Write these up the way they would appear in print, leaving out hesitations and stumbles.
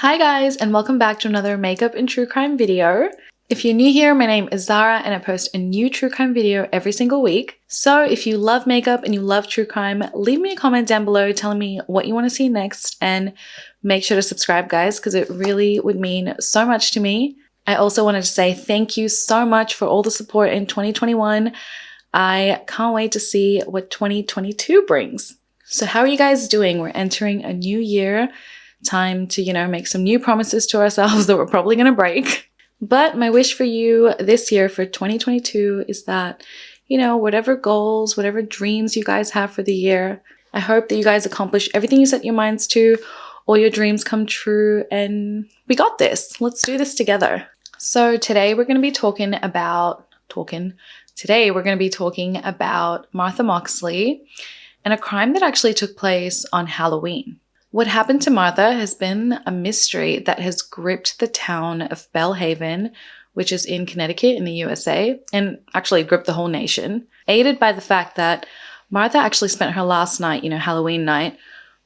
Hi guys, and welcome back to another makeup and true crime video. If you're new here, my name is Zara and I post a new true crime video every single week. So if you love makeup and you love true crime, leave me a comment down below telling me what you want to see next, and make sure to subscribe guys, because it really would mean so much to me. I also wanted to say thank you so much for all the support in 2021. I can't wait to see what 2022 brings. So how are you guys doing? We're entering a new year. Time to, make some new promises to ourselves that we're probably going to break. But my wish for you this year for 2022 is that, whatever goals, whatever dreams you guys have for the year, I hope that you guys accomplish everything you set your minds to, all your dreams come true, and we got this. Let's do this together. So today we're going to be talking about Martha Moxley and a crime that actually took place on Halloween. What happened to Martha has been a mystery that has gripped the town of Belhaven, which is in Connecticut in the USA, and actually gripped the whole nation, aided by the fact that Martha actually spent her last night, Halloween night,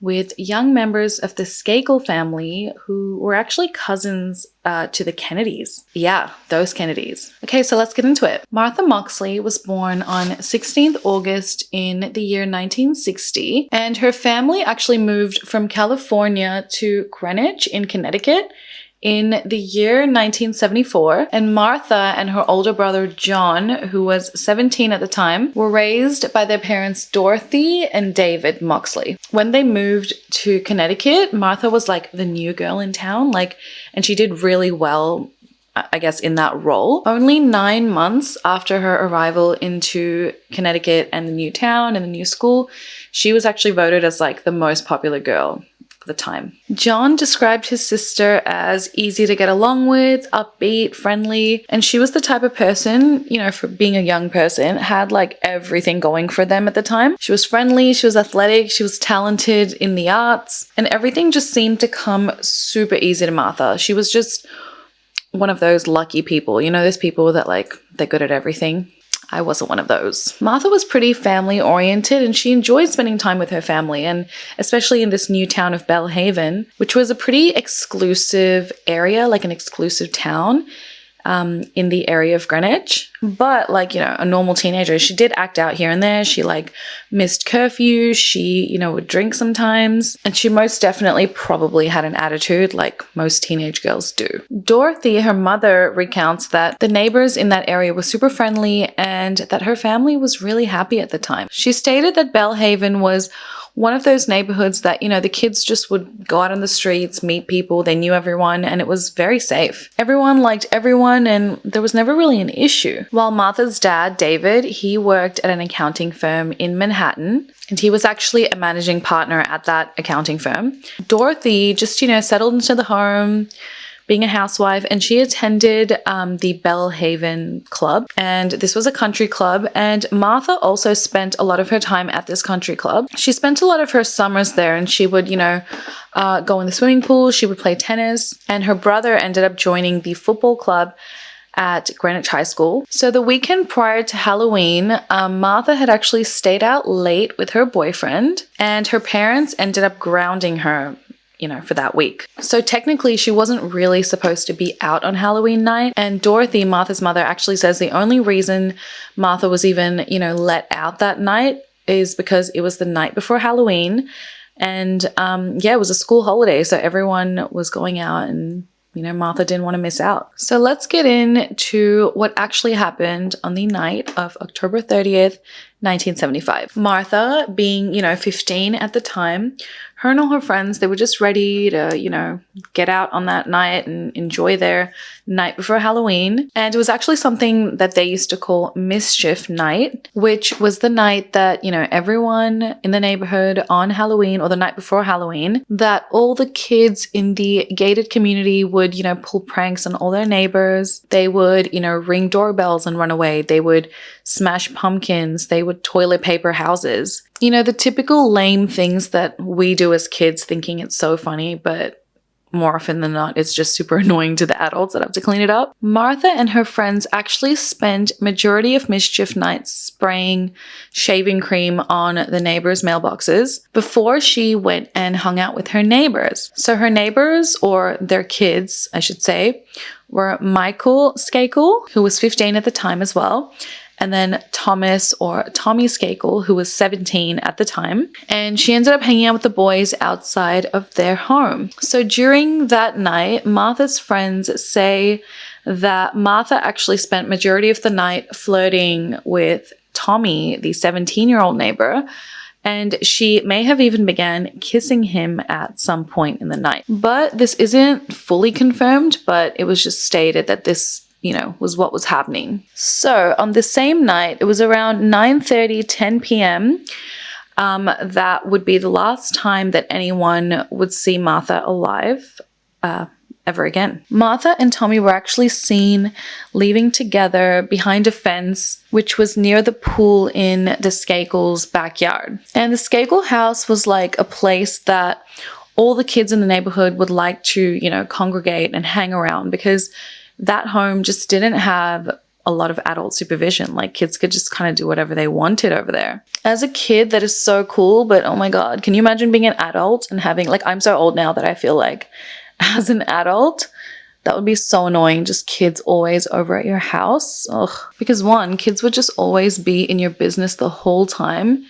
with young members of the Skakel family who were actually cousins to the Kennedys. Yeah, those Kennedys. Okay, so let's get into it. Martha Moxley was born on 16th August in the year 1960, and her family actually moved from California to Greenwich in Connecticut in the year 1974, and Martha and her older brother John, who was 17 at the time, were raised by their parents Dorothy and David Moxley. When they moved to Connecticut, Martha was like the new girl in town, and she did really well, I guess, in that role. Only 9 months after her arrival into Connecticut and the new town and the new school, she was actually voted as the most popular girl the time. John described his sister as easy to get along with, upbeat, friendly, and she was the type of person, for being a young person, had everything going for them at the time. She was friendly, she was athletic, she was talented in the arts, and everything just seemed to come super easy to Martha. She was just one of those lucky people, those people that they're good at everything. I wasn't one of those. Martha was pretty family oriented and she enjoyed spending time with her family, and especially in this new town of Belhaven, which was a pretty exclusive area, an exclusive town in the area of Greenwich. But a normal teenager, she did act out here and there. She missed curfew. She, would drink sometimes. And she most definitely probably had an attitude like most teenage girls do. Dorothy, her mother, recounts that the neighbors in that area were super friendly and that her family was really happy at the time. She stated that Belhaven was one of those neighborhoods that, the kids just would go out on the streets, meet people, they knew everyone, and it was very safe. Everyone liked everyone, and there was never really an issue. While Martha's dad, David, he worked at an accounting firm in Manhattan, and he was actually a managing partner at that accounting firm. Dorothy just, settled into the home, being a housewife, and she attended the Belhaven Club, and this was a country club, and Martha also spent a lot of her time at this country club. She spent a lot of her summers there, and she would, go in the swimming pool, she would play tennis, and her brother ended up joining the football club at Greenwich High School. So the weekend prior to Halloween, Martha had actually stayed out late with her boyfriend, and her parents ended up grounding her for that week. So technically she wasn't really supposed to be out on Halloween night. And Dorothy, Martha's mother, actually says the only reason Martha was even, let out that night is because it was the night before Halloween. And it was a school holiday. So everyone was going out and, Martha didn't want to miss out. So let's get into what actually happened on the night of October 30th, 1975. Martha, being, 15 at the time, her and all her friends, they were just ready to, get out on that night and enjoy their night before Halloween. And it was actually something that they used to call Mischief Night, which was the night that, everyone in the neighborhood on Halloween or the night before Halloween, that all the kids in the gated community would, pull pranks on all their neighbors. They would, ring doorbells and run away. They would smash pumpkins. They would toilet paper houses. The typical lame things that we do as kids thinking it's so funny, but more often than not, it's just super annoying to the adults that have to clean it up. Martha and her friends actually spent majority of Mischief Night spraying shaving cream on the neighbors' mailboxes before she went and hung out with her neighbors. So her neighbors, or their kids, I should say, were Michael Skakel, who was 15 at the time as well, and then Thomas, or Tommy Skakel, who was 17 at the time. And she ended up hanging out with the boys outside of their home. So during that night, Martha's friends say that Martha actually spent majority of the night flirting with Tommy, the 17-year-old neighbor, and she may have even began kissing him at some point in the night. But this isn't fully confirmed, but it was just stated that this was what was happening. So on the same night, it was around 9:30, 10 p.m. That would be the last time that anyone would see Martha alive ever again. Martha and Tommy were actually seen leaving together behind a fence, which was near the pool in the Skakel's backyard. And the Skakel house was like a place that all the kids in the neighborhood would like to, congregate and hang around, because that home just didn't have a lot of adult supervision. Like, kids could just kind of do whatever they wanted over there. As a kid, that is so cool, but oh my God, can you imagine being an adult and having, I'm so old now that I feel like as an adult, that would be so annoying, just kids always over at your house. Ugh. Because one, kids would just always be in your business the whole time.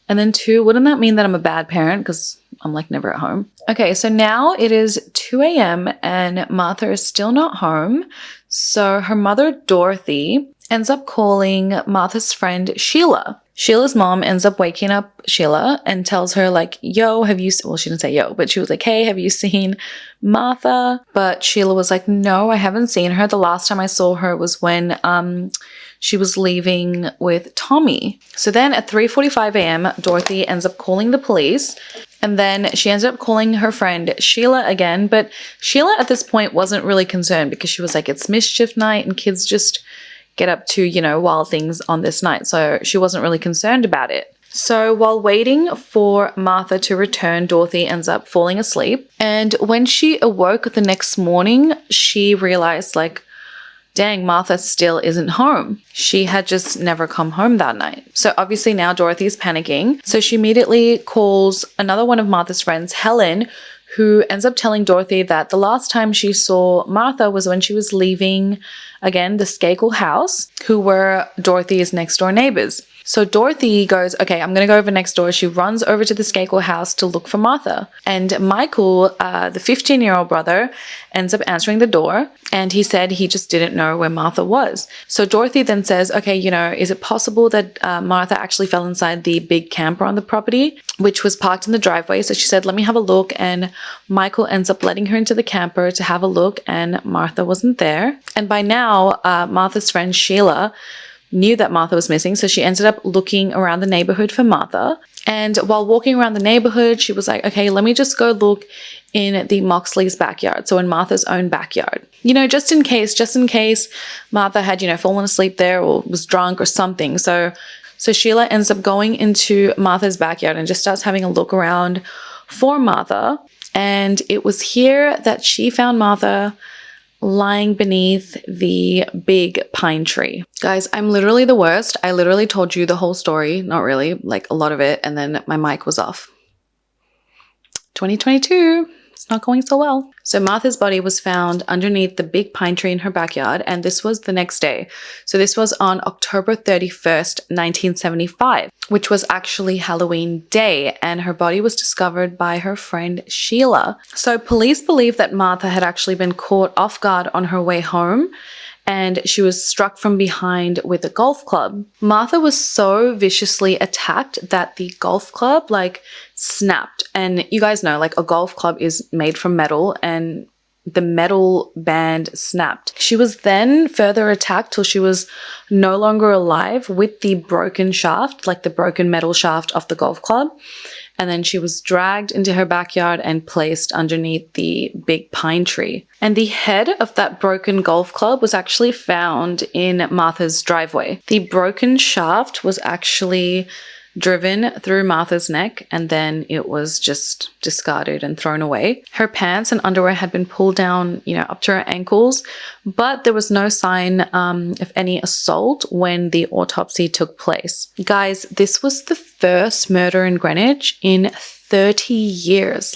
And then two, wouldn't that mean that I'm a bad parent because I'm never at home? Okay, so now it is 2 a.m. and Martha is still not home. So her mother, Dorothy, ends up calling Martha's friend, Sheila. Sheila's mom ends up waking up Sheila and tells her yo, have you, well, she didn't say yo, but she was like, hey, have you seen Martha? But Sheila was like, no, I haven't seen her. The last time I saw her was when, she was leaving with Tommy. So then at 3:45 a.m., Dorothy ends up calling the police, and then she ends up calling her friend Sheila again. But Sheila at this point wasn't really concerned, because she was like, it's Mischief Night and kids just get up to, wild things on this night. So she wasn't really concerned about it. So while waiting for Martha to return, Dorothy ends up falling asleep. And when she awoke the next morning, she realized dang, Martha still isn't home. She had just never come home that night. So obviously now Dorothy's panicking. So she immediately calls another one of Martha's friends, Helen, who ends up telling Dorothy that the last time she saw Martha was when she was leaving, again, the Skakel house, who were Dorothy's next door neighbors. So Dorothy goes, okay, I'm going to go over next door. She runs over to the Skakel house to look for Martha. And Michael, the 15-year-old brother, ends up answering the door. And he said he just didn't know where Martha was. So Dorothy then says, okay, is it possible that Martha actually fell inside the big camper on the property, which was parked in the driveway? So she said, let me have a look. And Michael ends up letting her into the camper to have a look. And Martha wasn't there. And by now, Martha's friend Sheila knew that Martha was missing, so she ended up looking around the neighborhood for Martha. And while walking around the neighborhood, she was like, okay, let me just go look in the Moxley's backyard, so in Martha's own backyard. Just in case Martha had, fallen asleep there or was drunk or something. So Sheila ends up going into Martha's backyard and just starts having a look around for Martha. And it was here that she found Martha lying beneath the big pine tree. Guys, I'm literally the worst. I literally told you the whole story. Not really, a lot of it. And then my mic was off. 2022. It's not going so well. So Martha's body was found underneath the big pine tree in her backyard, and this was the next day. So this was on October 31st, 1975, which was actually Halloween Day, and her body was discovered by her friend Sheila. So police believe that Martha had actually been caught off guard on her way home, and she was struck from behind with a golf club. Martha was so viciously attacked that the golf club snapped. And you guys know, a golf club is made from metal, and the metal band snapped. She was then further attacked till she was no longer alive with the broken shaft, the broken metal shaft of the golf club. And then she was dragged into her backyard and placed underneath the big pine tree. And the head of that broken golf club was actually found in Martha's driveway. The broken shaft was actually driven through Martha's neck, and then it was just discarded and thrown away. Her pants and underwear had been pulled down, up to her ankles, but there was no sign of any assault when the autopsy took place. Guys, this was the first murder in Greenwich in 30 years.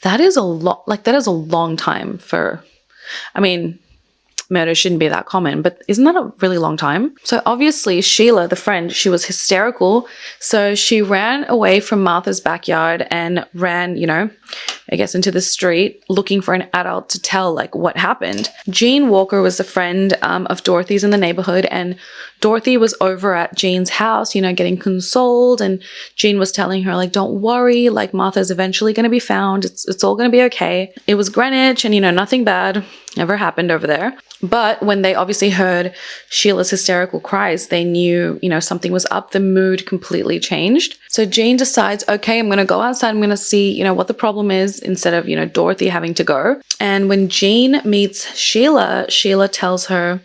That is a lot. That is a long time for, murder shouldn't be that common, but isn't that a really long time? So obviously Sheila, the friend, she was hysterical. So she ran away from Martha's backyard and ran, into the street looking for an adult to tell what happened. Jean Walker was a friend of Dorothy's in the neighborhood, and Dorothy was over at Jean's house, getting consoled, and Jean was telling her don't worry, Martha's eventually going to be found. It's all going to be okay. It was Greenwich, and nothing bad ever happened over there. But when they obviously heard Sheila's hysterical cries, they knew, something was up. The mood completely changed. So Jean decides, okay, I'm going to go outside. I'm going to see, what the problem is instead of, Dorothy having to go. And when Jean meets Sheila, Sheila tells her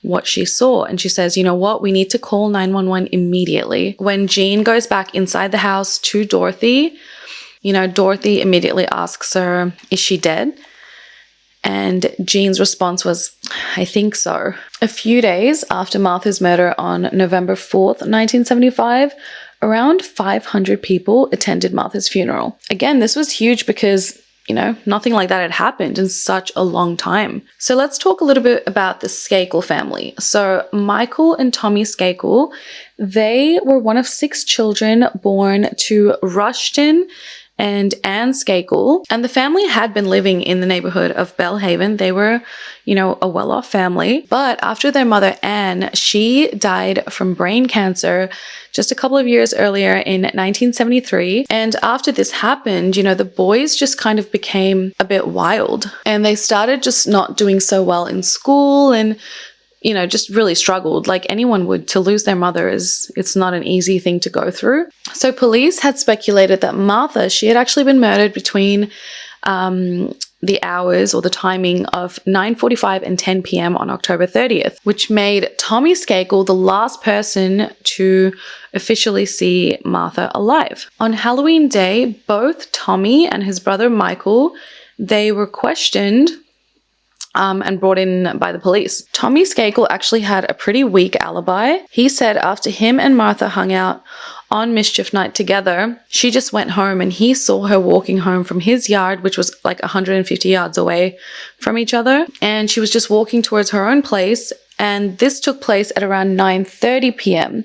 what she saw. And she says, what? We need to call 911 immediately. When Jean goes back inside the house to Dorothy, Dorothy immediately asks her, is she dead? And Jean's response was, I think so. A few days after Martha's murder on November 4th, 1975, around 500 people attended Martha's funeral. Again, this was huge because, nothing like that had happened in such a long time. So let's talk a little bit about the Skakel family. So Michael and Tommy Skakel, they were one of 6 children born to Rushton and Anne Skakel, and the family had been living in the neighborhood of Belhaven. They were, a well-off family. But after their mother, Anne, she died from brain cancer just a couple of years earlier in 1973. And after this happened, the boys just kind of became a bit wild, and they started just not doing so well in school and just really struggled like anyone would. To lose their mother it's not an easy thing to go through. So police had speculated that Martha, she had actually been murdered between the hours or the timing of 9:45 and 10 p.m. on October 30th, which made Tommy Skakel the last person to officially see Martha alive. On Halloween Day, both Tommy and his brother Michael, they were questioned and brought in by the police. Tommy Skakel actually had a pretty weak alibi. He said after him and Martha hung out on Mischief Night together, she just went home and he saw her walking home from his yard, which was 150 yards away from each other. And she was just walking towards her own place. And this took place at around 9:30 p.m.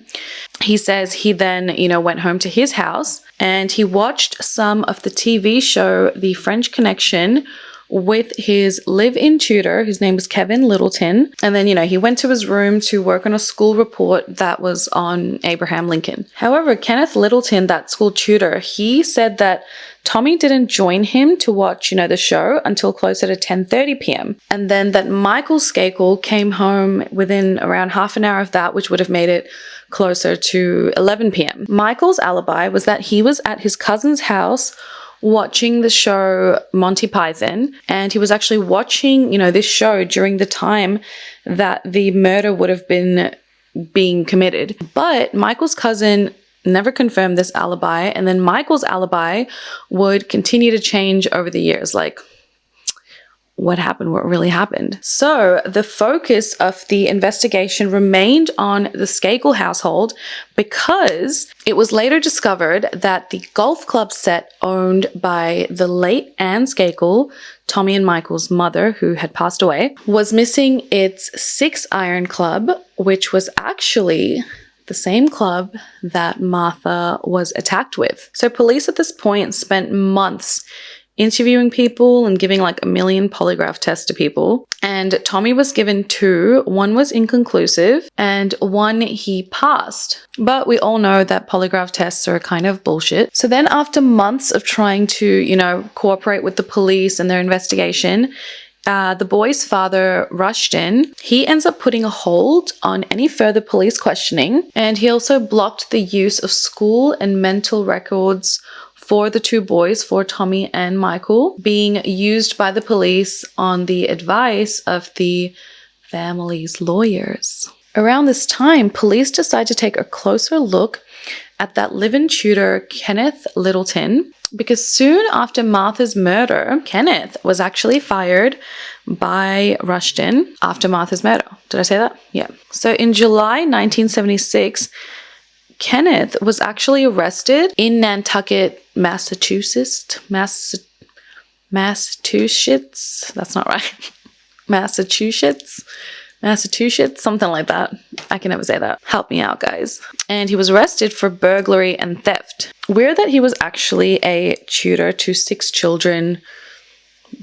He says he then, went home to his house and he watched some of the TV show, The French Connection, with his live-in tutor, whose name was Kevin Littleton. And then, he went to his room to work on a school report that was on Abraham Lincoln. However, Kenneth Littleton, that school tutor, he said that Tommy didn't join him to watch, the show until closer to 10:30 p.m. And then that Michael Skakel came home within around half an hour of that, which would have made it closer to 11 p.m. Michael's alibi was that he was at his cousin's house watching the show Monty Python, and he was actually watching, this show during the time that the murder would have been being committed. But Michael's cousin never confirmed this alibi, and then Michael's alibi would continue to change over the years. What happened? What really happened? So the focus of the investigation remained on the Skakel household because it was later discovered that the golf club set owned by the late Anne Skakel, Tommy and Michael's mother, who had passed away, was missing its 6-iron club, which was actually the same club that Martha was attacked with. So police at this point spent months interviewing people and giving 1 million polygraph tests to people. And Tommy was given 2. One was inconclusive and one he passed. But we all know that polygraph tests are kind of bullshit. So then after months of trying to, cooperate with the police and their investigation, the boy's father, Rushton, he ends up putting a hold on any further police questioning. And he also blocked the use of school and mental records for the 2 boys, for Tommy and Michael, being used by the police on the advice of the family's lawyers. Around this time, police decide to take a closer look at that live-in tutor Kenneth Littleton, because soon after Martha's murder, Kenneth was actually fired by Rushton after Martha's murder. Did I say that? Yeah. So in July 1976, Kenneth was actually arrested in Nantucket, Massachusetts. Massachusetts? That's not right. Massachusetts, something like that. I can never say that. Help me out, guys. And he was arrested for burglary and theft. Weird that he was actually a tutor to 6 children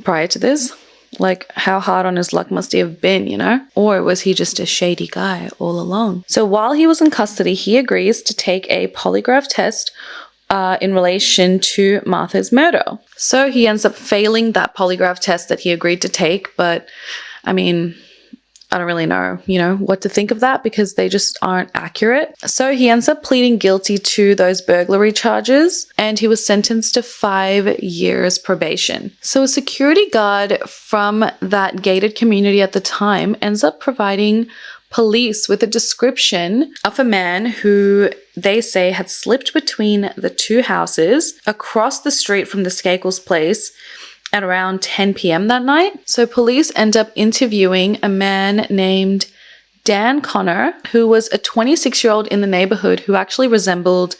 prior to this. Like, how hard on his luck must he have been, you know? Or was he just a shady guy all along? So while he was in custody, he agrees to take a polygraph test in relation to Martha's murder. So he ends up failing that polygraph test that he agreed to take, but I mean, I don't really know, what to think of that because they just aren't accurate. So he ends up pleading guilty to those burglary charges and he was sentenced to 5 years probation. So a security guard from that gated community at the time ends up providing police with a description of a man who they say had slipped between the 2 houses across the street from the Skakel's place at around 10 p.m. that night. So police end up interviewing a man named Dan Connor, who was a 26-year-old in the neighborhood who actually resembled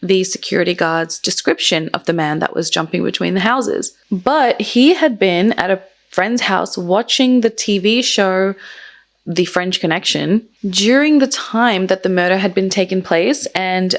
the security guard's description of the man that was jumping between the houses. But he had been at a friend's house watching the TV show The French Connection during the time that the murder had been taking place, and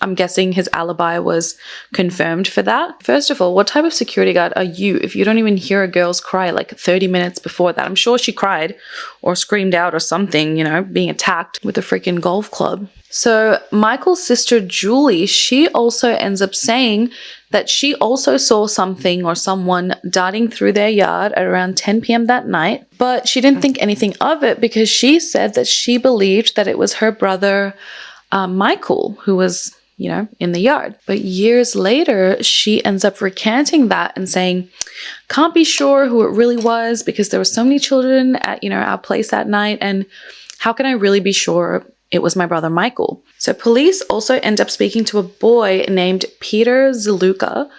I'm guessing his alibi was confirmed for that. First of all, what type of security guard are you if you don't even hear a girl's cry like 30 minutes before that? I'm sure she cried or screamed out or something, being attacked with a freaking golf club. So Michael's sister Julie, she also ends up saying that she also saw something or someone darting through their yard at around 10 p.m. that night, but she didn't think anything of it because she said that she believed that it was her brother Michael who was in the yard. But years later, she ends up recanting that and saying, can't be sure who it really was because there were so many children at, our place that night. And how can I really be sure it was my brother Michael? So police also end up speaking to a boy named Peter Zaluka,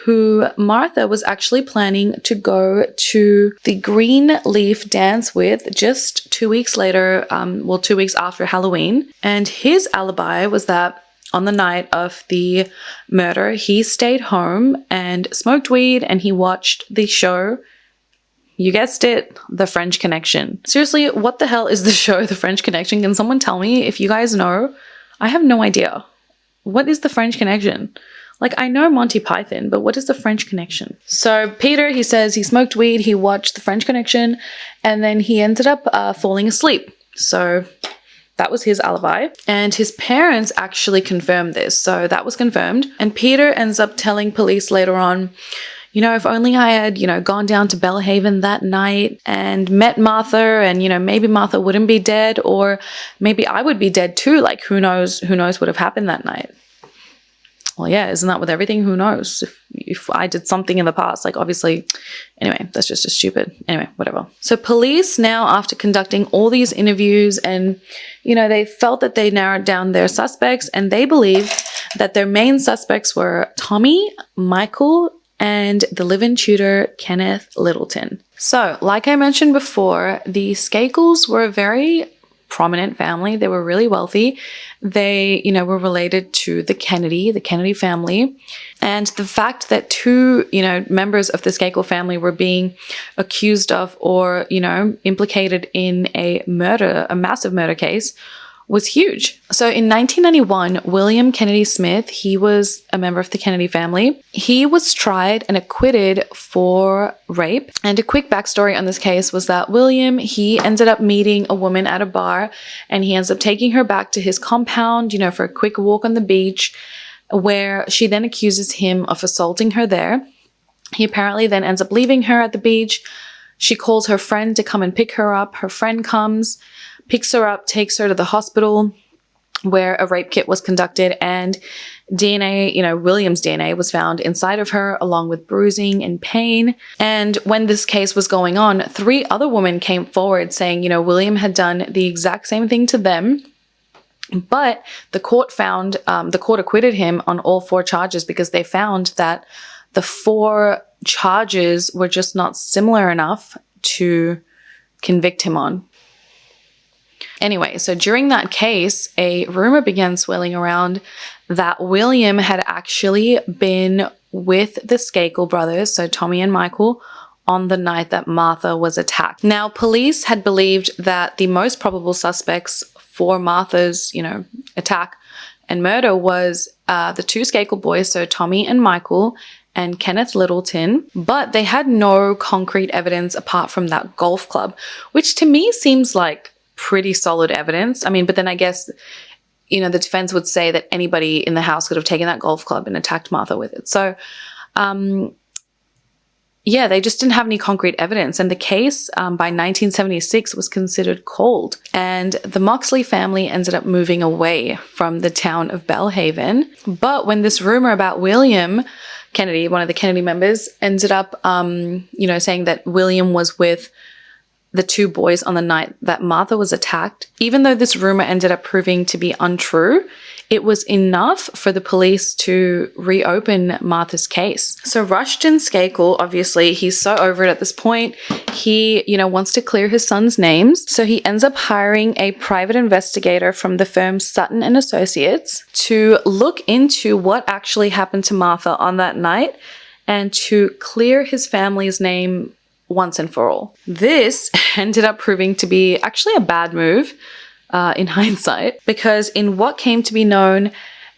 who Martha was actually planning to go to the Green Leaf dance with just 2 weeks later, 2 weeks after Halloween. And his alibi was that on the night of the murder, he stayed home and smoked weed and he watched the show, you guessed it, The French Connection. Seriously, what the hell is the show The French Connection? Can someone tell me if you guys know? I have no idea. What is The French Connection? Like, I know Monty Python, but what is The French Connection? So Peter, he says he smoked weed, he watched The French Connection, and then he ended up falling asleep. So that was his alibi. And his parents actually confirmed this. So that was confirmed. And Peter ends up telling police later on, if only I had, gone down to Belhaven that night and met Martha and, maybe Martha wouldn't be dead or maybe I would be dead too. Like, who knows what would have happened that night? Well, yeah, isn't that with everything? Who knows? If I did something in the past, like obviously, anyway, that's just as stupid. Anyway, whatever. So police now, after conducting all these interviews and, they felt that they narrowed down their suspects and they believed that their main suspects were Tommy, Michael, and the live-in tutor, Kenneth Littleton. So, like I mentioned before, the Skakels were a very prominent family. They were really wealthy. They, were related to the Kennedy family. And the fact that 2, members of the Skakel family were being accused of or, implicated in a massive murder case was huge. So in 1991, William Kennedy Smith, he was a member of the Kennedy family. He was tried and acquitted for rape. And a quick backstory on this case was that William, he ended up meeting a woman at a bar and he ends up taking her back to his compound, for a quick walk on the beach, where she then accuses him of assaulting her there. He apparently then ends up leaving her at the beach. She calls her friend to come and pick her up. Her friend comes, picks her up, takes her to the hospital where a rape kit was conducted, and DNA, William's DNA was found inside of her along with bruising and pain. And when this case was going on, 3 other women came forward saying, William had done the exact same thing to them But the court acquitted him on all 4 charges because they found that the 4 charges were just not similar enough to convict him on. Anyway, so during that case, a rumor began swirling around that William had actually been with the Skakel brothers, so Tommy and Michael, on the night that Martha was attacked. Now, police had believed that the most probable suspects for Martha's, attack and murder was the 2 Skakel boys, so Tommy and Michael, and Kenneth Littleton, but they had no concrete evidence apart from that golf club, which to me seems like pretty solid evidence. I mean, but then I guess, the defense would say that anybody in the house could have taken that golf club and attacked Martha with it. So, they just didn't have any concrete evidence. And the case by 1976 was considered cold. And the Moxley family ended up moving away from the town of Belhaven. But when this rumor about William Kennedy, one of the Kennedy members, ended up, saying that William was with the 2 boys on the night that Martha was attacked, even though this rumor ended up proving to be untrue, it was enough for the police to reopen Martha's case. So Rushton Skakel, obviously, he's so over it at this point. He, wants to clear his son's names. So he ends up hiring a private investigator from the firm Sutton and Associates to look into what actually happened to Martha on that night and to clear his family's name once and for all. This ended up proving to be actually a bad move in hindsight, because in what came to be known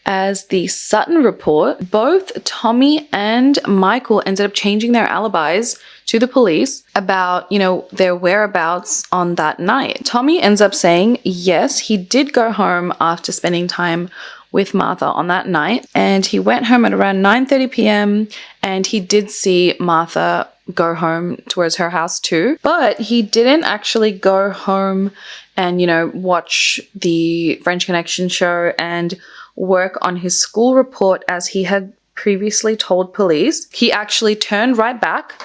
as the Sutton Report, both Tommy and Michael ended up changing their alibis to the police about, their whereabouts on that night. Tommy ends up saying, yes, he did go home after spending time with Martha on that night, and he went home at around 9:30 p.m. and he did see Martha go home towards her house too, but he didn't actually go home and, watch the French Connection show and work on his school report as he had previously told police. He actually turned right back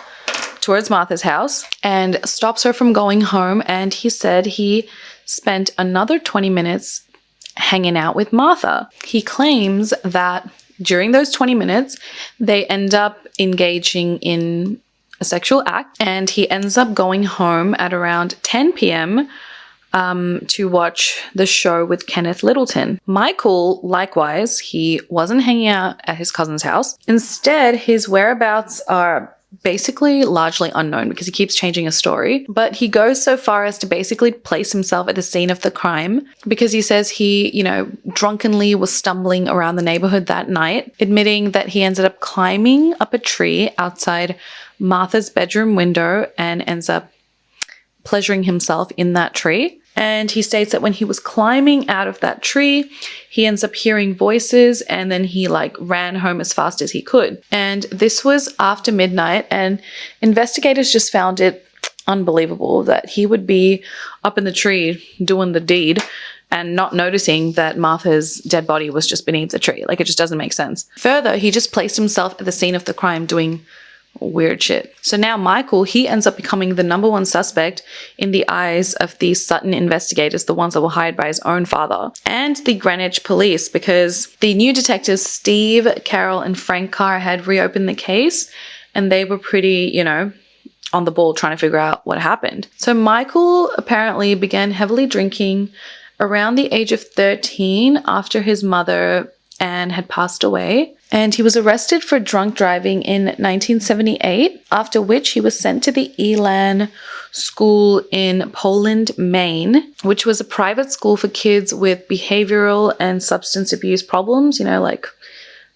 towards Martha's house and stops her from going home, and he said he spent another 20 minutes hanging out with Martha. He claims that during those 20 minutes, they end up engaging in a sexual act, and he ends up going home at around 10 p.m. To watch the show with Kenneth Littleton. Michael, likewise, he wasn't hanging out at his cousin's house. Instead, his whereabouts are basically largely unknown because he keeps changing his story, but he goes so far as to basically place himself at the scene of the crime because he says he, drunkenly was stumbling around the neighborhood that night, admitting that he ended up climbing up a tree outside Martha's bedroom window and ends up pleasuring himself in that tree. And he states that when he was climbing out of that tree, he ends up hearing voices, and then he ran home as fast as he could. And this was after midnight, and investigators just found it unbelievable that he would be up in the tree doing the deed and not noticing that Martha's dead body was just beneath the tree. It just doesn't make sense. Further, he just placed himself at the scene of the crime doing weird shit. So now Michael, he ends up becoming the number 1 suspect in the eyes of these Sutton investigators, the ones that were hired by his own father, and the Greenwich police, because the new detectives Steve, Carol, and Frank Carr had reopened the case, and they were pretty, on the ball trying to figure out what happened. So Michael apparently began heavily drinking around the age of 13 after his mother, Anne, had passed away. And he was arrested for drunk driving in 1978, after which he was sent to the Elan School in Poland, Maine, which was a private school for kids with behavioral and substance abuse problems,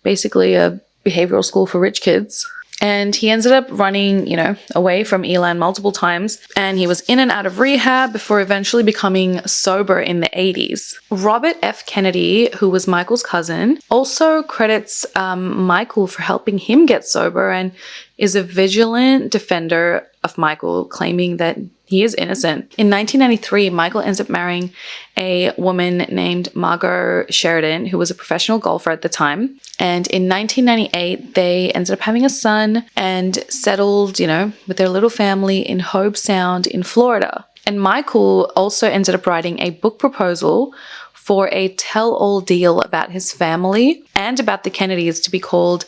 basically a behavioral school for rich kids. And he ended up running, away from Elan multiple times, and he was in and out of rehab before eventually becoming sober in the 80s. Robert F. Kennedy, who was Michael's cousin, also credits Michael for helping him get sober and is a vigilant defender of Michael, claiming that he is innocent. In 1993, Michael ends up marrying a woman named Margot Sheridan, who was a professional golfer at the time. And in 1998, they ended up having a son and settled, with their little family in Hobe Sound in Florida. And Michael also ended up writing a book proposal for a tell-all deal about his family and about the Kennedys to be called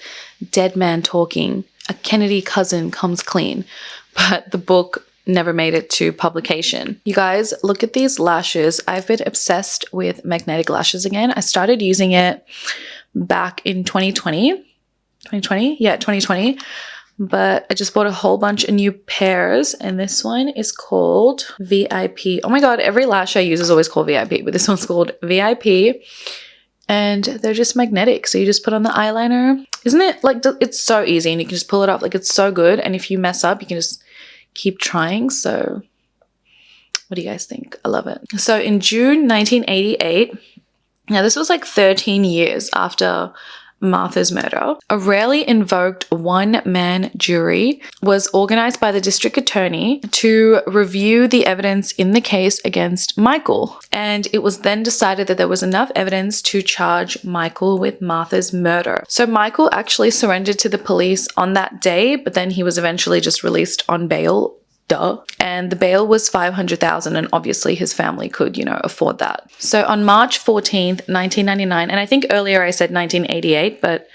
Dead Man Talking, A Kennedy Cousin Comes Clean. But the book never made it to publication. You guys, look at these lashes. I've been obsessed with magnetic lashes again. I started using it back in 2020. 2020? Yeah, 2020. But I just bought a whole bunch of new pairs, and this one is called VIP. Oh my god, every lash I use is always called VIP, but this one's called VIP, and they're just magnetic. So you just put on the eyeliner. Isn't it like, it's so easy, and you can just pull it up. Like, it's so good, and if you mess up, you can just keep trying. So what do you guys think? I love it. So in June 1988, now this was like 13 years after Martha's murder, a rarely invoked one-man jury was organized by the district attorney to review the evidence in the case against Michael. And it was then decided that there was enough evidence to charge Michael with Martha's murder. So Michael actually surrendered to the police on that day, but then he was eventually just released on bail. And the bail was $500,000, and obviously his family could, afford that. So on March 14th, 1999, and I think earlier I said 1988, but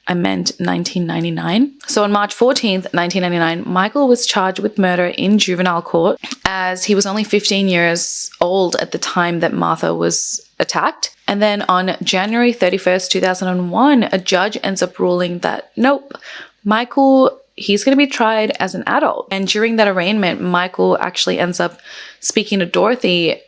I meant 1999. So on March 14th, 1999, Michael was charged with murder in juvenile court, as he was only 15 years old at the time that Martha was attacked. And then on January 31st, 2001, a judge ends up ruling that, nope, Michael, he's going to be tried as an adult. And during that arraignment, Michael actually ends up speaking to Dorothy,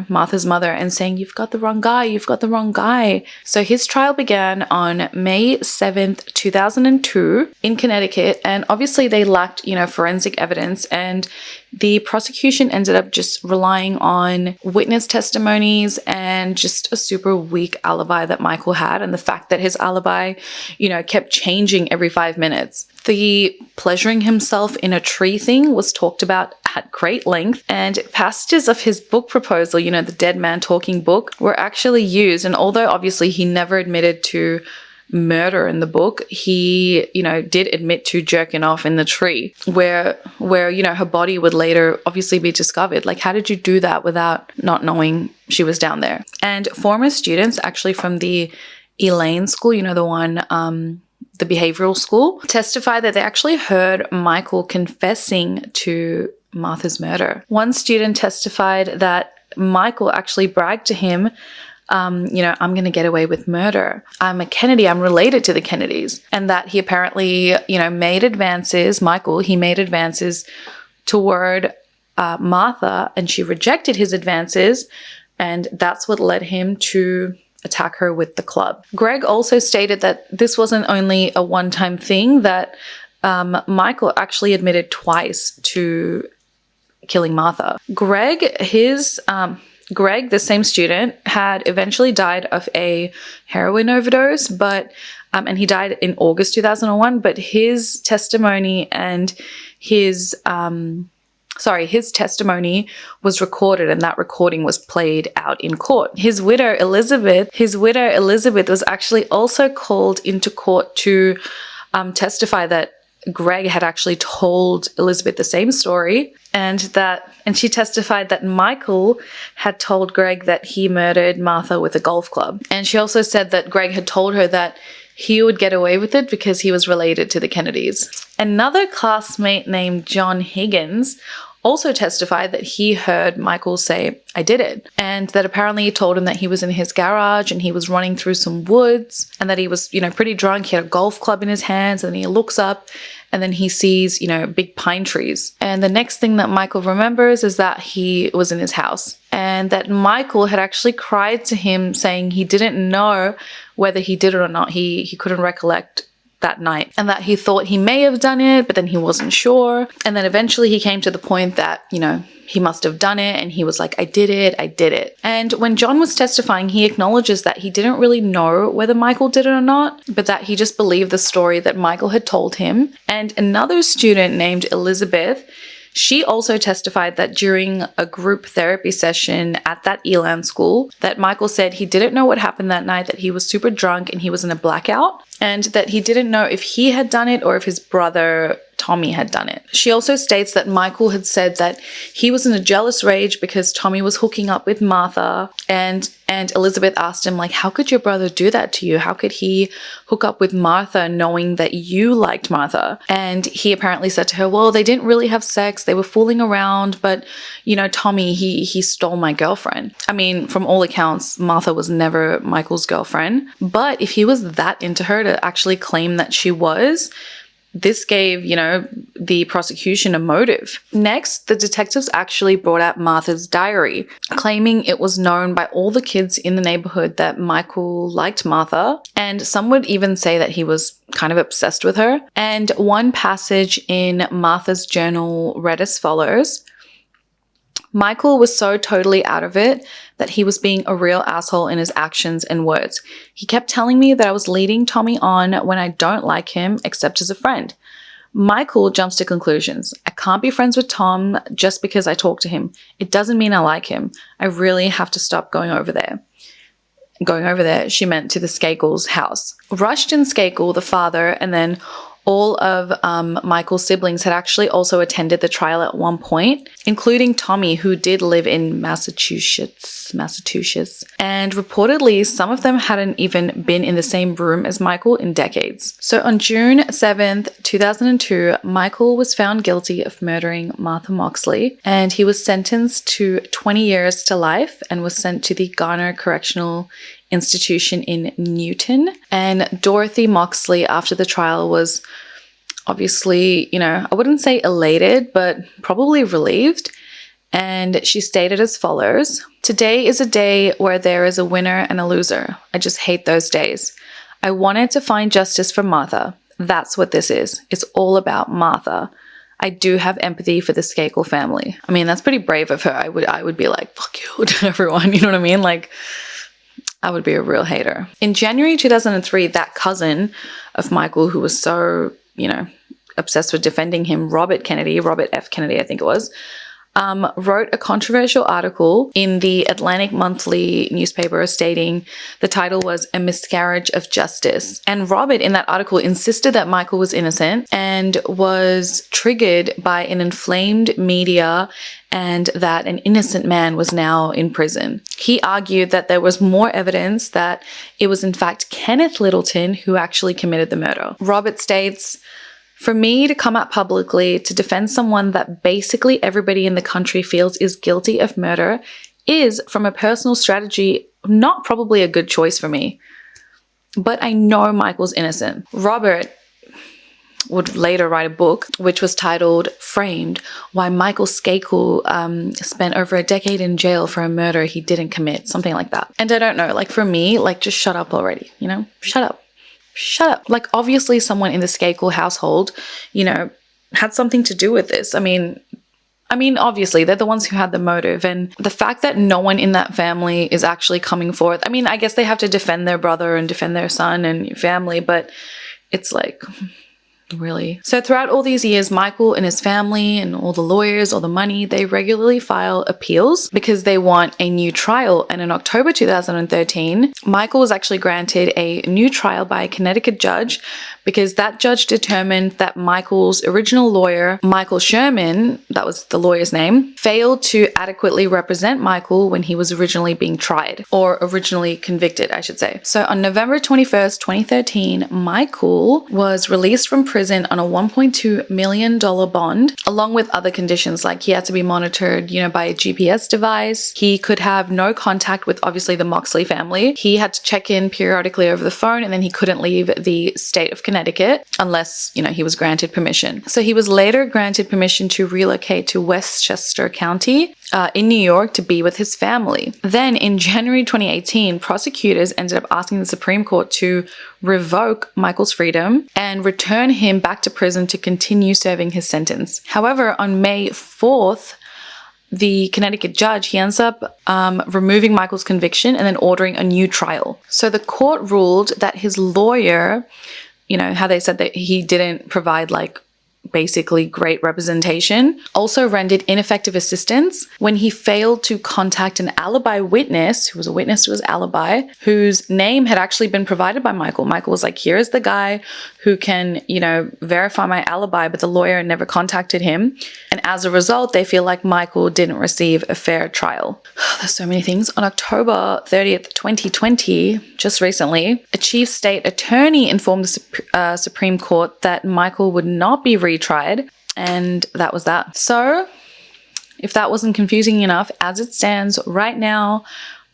Martha's mother, and saying, "You've got the wrong guy, you've got the wrong guy." So his trial began on May 7th, 2002 in Connecticut. And obviously they lacked, forensic evidence. And the prosecution ended up just relying on witness testimonies and just a super weak alibi that Michael had. And the fact that his alibi, kept changing every 5 minutes. The pleasuring himself in a tree thing was talked about at great length, and passages of his book proposal, the Dead Man Talking book, were actually used. And although obviously he never admitted to murder in the book, he, did admit to jerking off in the tree where, her body would later obviously be discovered. Like, how did you do that without not knowing she was down there? And former students actually from the Elaine school, the one, the behavioral school, testified that they actually heard Michael confessing to Martha's murder. One student testified that Michael actually bragged to him, I'm going to get away with murder. I'm a Kennedy. I'm related to the Kennedys. And that he apparently, made advances, he made advances toward Martha, and she rejected his advances. And that's what led him to attack her with the club. Greg also stated that this wasn't only a one-time thing, that Michael actually admitted twice to killing Martha. Greg, the same student, had eventually died of a heroin overdose, but and he died in August 2001, but his testimony and his testimony was recorded, and that recording was played out in court. His widow Elizabeth was actually also called into court to testify that Greg had actually told Elizabeth the same story, and she testified that Michael had told Greg that he murdered Martha with a golf club. And she also said that Greg had told her that he would get away with it because he was related to the Kennedys. Another classmate named John Higgins also testified that he heard Michael say, "I did it," and that apparently he told him that he was in his garage and he was running through some woods, and that he was, pretty drunk. He had a golf club in his hands, and he looks up and then he sees, big pine trees. And the next thing that Michael remembers is that he was in his house, and that Michael had actually cried to him saying he didn't know whether he did it or not. He couldn't recollect that night, and that he thought he may have done it, but then he wasn't sure. And then eventually he came to the point that, he must have done it, and he was like, I did it. And when John was testifying, he acknowledges that he didn't really know whether Michael did it or not, but that he just believed the story that Michael had told him. And another student named Elizabeth, she also testified that during a group therapy session at that Elan school, that Michael said he didn't know what happened that night, that he was super drunk and he was in a blackout, and that he didn't know if he had done it or if his brother Tommy had done it. She also states that Michael had said that he was in a jealous rage because Tommy was hooking up with Martha, and Elizabeth asked him, like, how could your brother do that to you? How could he hook up with Martha knowing that you liked Martha? And he apparently said to her, well, they didn't really have sex. They were fooling around, but, you know, Tommy, he stole my girlfriend. I mean, from all accounts, Martha was never Michael's girlfriend. But if he was that into her to actually claim that she was, this gave, you know, the prosecution a motive. Next, the detectives actually brought out Martha's diary, claiming it was known by all the kids in the neighborhood that Michael liked Martha, and some would even say that he was kind of obsessed with her. And one passage in Martha's journal read as follows: Michael was so totally out of it that he was being a real asshole in his actions and words. He kept telling me that I was leading Tommy on when I don't like him except as a friend. Michael jumps to conclusions. I can't be friends with Tom just because I talk to him. It doesn't mean I like him. I really have to stop going over there. Going over there, she meant to the Skakel's house. Rushton Skakel, the father, and then all of Michael's siblings had actually also attended the trial at one point, including Tommy, who did live in Massachusetts. And reportedly, some of them hadn't even been in the same room as Michael in decades. So on June 7th, 2002, Michael was found guilty of murdering Martha Moxley, and he was sentenced to 20 years to life and was sent to the Garner Correctional Institution in Newton. And Dorothy Moxley, after the trial, was obviously, you know, I wouldn't say elated, but probably relieved. And she stated as follows: today is a day where there is a winner and a loser. I just hate those days. I wanted to find justice for Martha. That's what this is. It's all about Martha. I do have empathy for the Skakel family. I mean, that's pretty brave of her. I would be like, fuck you to everyone. You know what I mean? Like, I would be a real hater. In January 2003, that cousin of Michael, who was so, you know, obsessed with defending him, Robert F. Kennedy, I think it was, wrote a controversial article in the Atlantic Monthly newspaper stating the title was A Miscarriage of Justice. And Robert, in that article, insisted that Michael was innocent and was triggered by an inflamed media and that an innocent man was now in prison. He argued that there was more evidence that it was in fact Kenneth Littleton who actually committed the murder. Robert states, for me to come out publicly to defend someone that basically everybody in the country feels is guilty of murder is, from a personal strategy, not probably a good choice for me. But I know Michael's innocent. Robert would later write a book which was titled Framed: Why Michael Skakel spent over a decade in jail for a murder he didn't commit, something like that. And I don't know, like for me, like just shut up already, you know? Shut up. Like obviously someone in the Skakel household, you know, had something to do with this. I mean, obviously they're the ones who had the motive, and the fact that no one in that family is actually coming forth. I mean, I guess they have to defend their brother and defend their son and family, but it's like, really. So throughout all these years, Michael and his family and all the lawyers, all the money, they regularly file appeals because they want a new trial. And in October 2013, Michael was actually granted a new trial by a Connecticut judge because that judge determined that Michael's original lawyer, Michael Sherman, that was the lawyer's name, failed to adequately represent Michael when he was originally being tried, or originally convicted, I should say. So on November 21st, 2013, Michael was released from prison on a $1.2 million bond, along with other conditions like he had to be monitored, you know, by a GPS device. He could have no contact with obviously the Moxley family. He had to check in periodically over the phone, and then he couldn't leave the state of Connecticut unless, you know, he was granted permission. So he was later granted permission to relocate to Westchester County in New York to be with his family. Then in January 2018, prosecutors ended up asking the Supreme Court to revoke Michael's freedom and return him back to prison to continue serving his sentence. However, on May 4th, the Connecticut judge, he ends up removing Michael's conviction and then ordering a new trial. So the court ruled that his lawyer, you know, how they said that he didn't provide like basically great representation, also rendered ineffective assistance when he failed to contact an alibi witness who was a witness to his alibi, whose name had actually been provided by Michael. Michael was like, here is the guy who can, verify my alibi, but the lawyer never contacted him. And as a result, they feel like Michael didn't receive a fair trial. There's so many things. On October 30th, 2020, just recently, a chief state attorney informed the Supreme Court that Michael would not be retried. And that was that. So if that wasn't confusing enough, as it stands right now,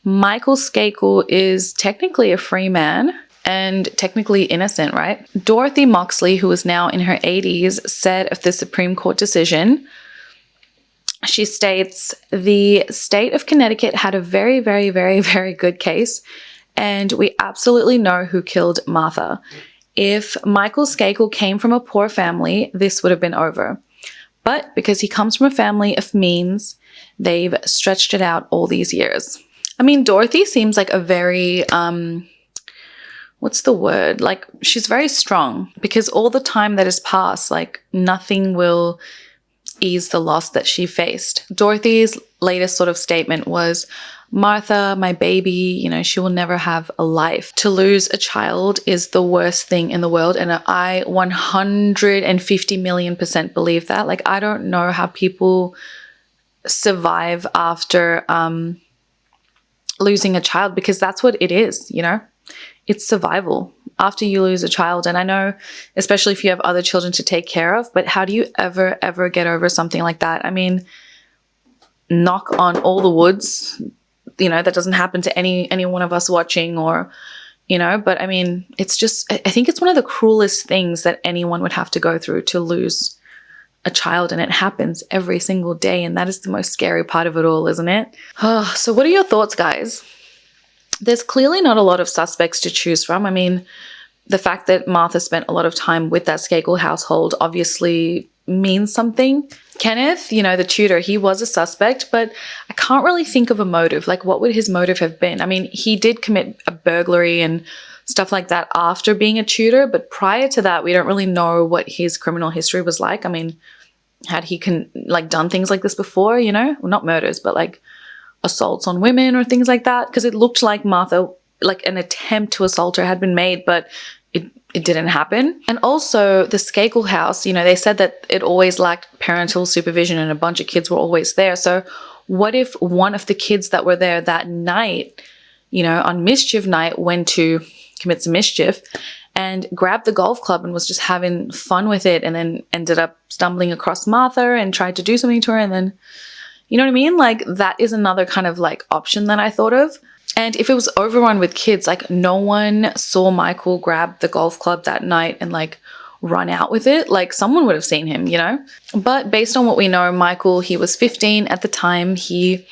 Michael Skakel is technically a free man and technically innocent, right? Dorothy Moxley, who is now in her 80s, said of the Supreme Court decision, she states, the state of Connecticut had a very, very, very, very good case, and we absolutely know who killed Martha. If Michael Skakel came from a poor family, this would have been over. But because he comes from a family of means, they've stretched it out all these years. I mean, Dorothy seems like a very, what's the word? Like, she's very strong, because all the time that has passed, like, nothing will ease the loss that she faced. Dorothy's latest sort of statement was, Martha, my baby, she will never have a life. To lose a child is the worst thing in the world. And I 150 million% believe that. Like, I don't know how people survive after losing a child, because that's what it is, It's survival after you lose a child. And I know, especially if you have other children to take care of, but how do you ever get over something like that? I mean, knock on all the woods, that doesn't happen to any one of us watching, or, but I mean, it's just, I think it's one of the cruelest things that anyone would have to go through, to lose a child, and it happens every single day. And that is the most scary part of it all, isn't it? So what are your thoughts, guys? There's clearly not a lot of suspects to choose from. I mean, the fact that Martha spent a lot of time with that Skakel household obviously means something. Kenneth, the tutor, he was a suspect, but I can't really think of a motive. Like, what would his motive have been? I mean, he did commit a burglary and stuff like that after being a tutor, but prior to that, we don't really know what his criminal history was like. I mean, had he done things like this before, well, not murders, but like assaults on women or things like that? Because it looked like Martha, like an attempt to assault her had been made, but it didn't happen. And also the Skakel house, they said that it always lacked parental supervision and a bunch of kids were always there. So what if one of the kids that were there that night, on Mischief Night, went to commit some mischief and grabbed the golf club and was just having fun with it, and then ended up stumbling across Martha and tried to do something to her, and then, you know what I mean? Like, that is another kind of like option that I thought of. And if it was overrun with kids, like, no one saw Michael grab the golf club that night and like run out with it, like someone would have seen him, But based on what we know, Michael, he was 15 at the time. He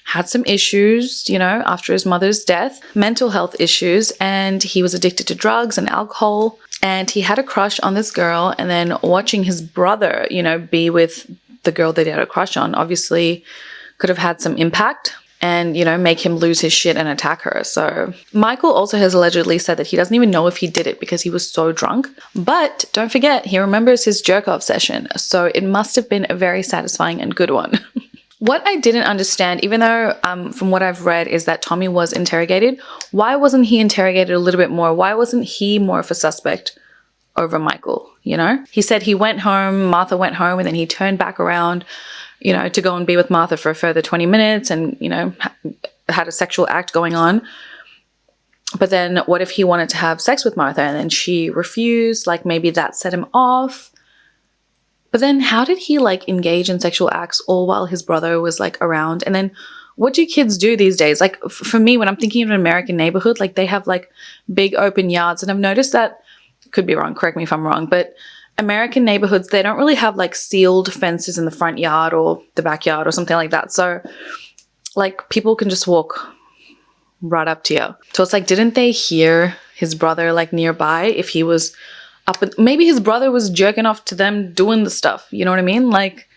had some issues, after his mother's death, mental health issues, and he was addicted to drugs and alcohol. And he had a crush on this girl, and then watching his brother, be with the girl that he had a crush on, obviously could have had some impact and, make him lose his shit and attack her. So Michael also has allegedly said that he doesn't even know if he did it because he was so drunk. But don't forget, he remembers his jerk-off session. So it must have been a very satisfying and good one. What I didn't understand, even though from what I've read, is that Tommy was interrogated. Why wasn't he interrogated a little bit more? Why wasn't he more of a suspect over Michael, He said he went home, Martha went home, and then he turned back around, to go and be with Martha for a further 20 minutes and, had a sexual act going on. But then what if he wanted to have sex with Martha and then she refused? Like, maybe that set him off. But then how did he engage in sexual acts all while his brother was around? And then what do kids do these days? Like, for me, when I'm thinking of an American neighborhood, they have big open yards. And I've noticed that, could be wrong, correct me if I'm wrong, but American neighborhoods, they don't really have sealed fences in the front yard or the backyard or something like that. So people can just walk right up to you. So it's didn't they hear his brother nearby if he was up? Maybe his brother was jerking off to them doing the stuff. You know what I mean?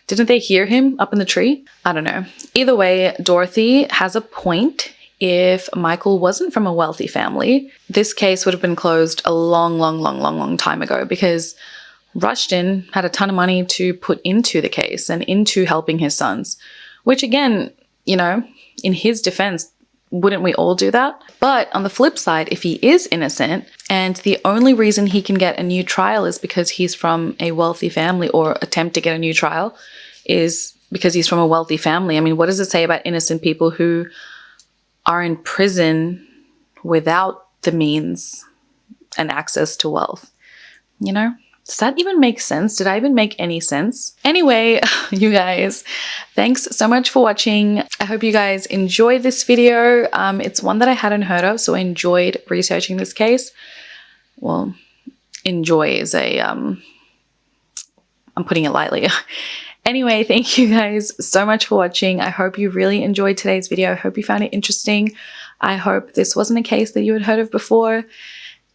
Didn't they hear him up in the tree? I don't know. Either way, Dorothy has a point. If Michael wasn't from a wealthy family, this case would have been closed a long time ago, because Rushton had a ton of money to put into the case and into helping his sons, which again, in his defense, wouldn't we all do that? But on the flip side, if he is innocent and the only reason he can get a new trial is because he's from a wealthy family, or attempt to get a new trial is because he's from a wealthy family. I mean, what does it say about innocent people who are in prison without the means and access to wealth? You know? Does that even make sense? Did I even make any sense? Anyway, you guys, thanks so much for watching. I hope you guys enjoyed this video. It's one that I hadn't heard of, so I enjoyed researching this case. Well, enjoy is I'm putting it lightly. Anyway, thank you guys so much for watching. I hope you really enjoyed today's video. I hope you found it interesting. I hope this wasn't a case that you had heard of before.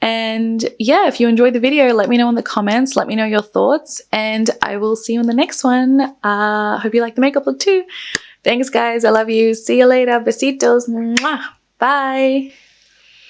And yeah, if you enjoyed the video, let me know in the comments. Let me know your thoughts, and I will see you in the next one. Hope you like the makeup look too. Thanks, guys. I love you. See you later. Besitos. Mwah. Bye.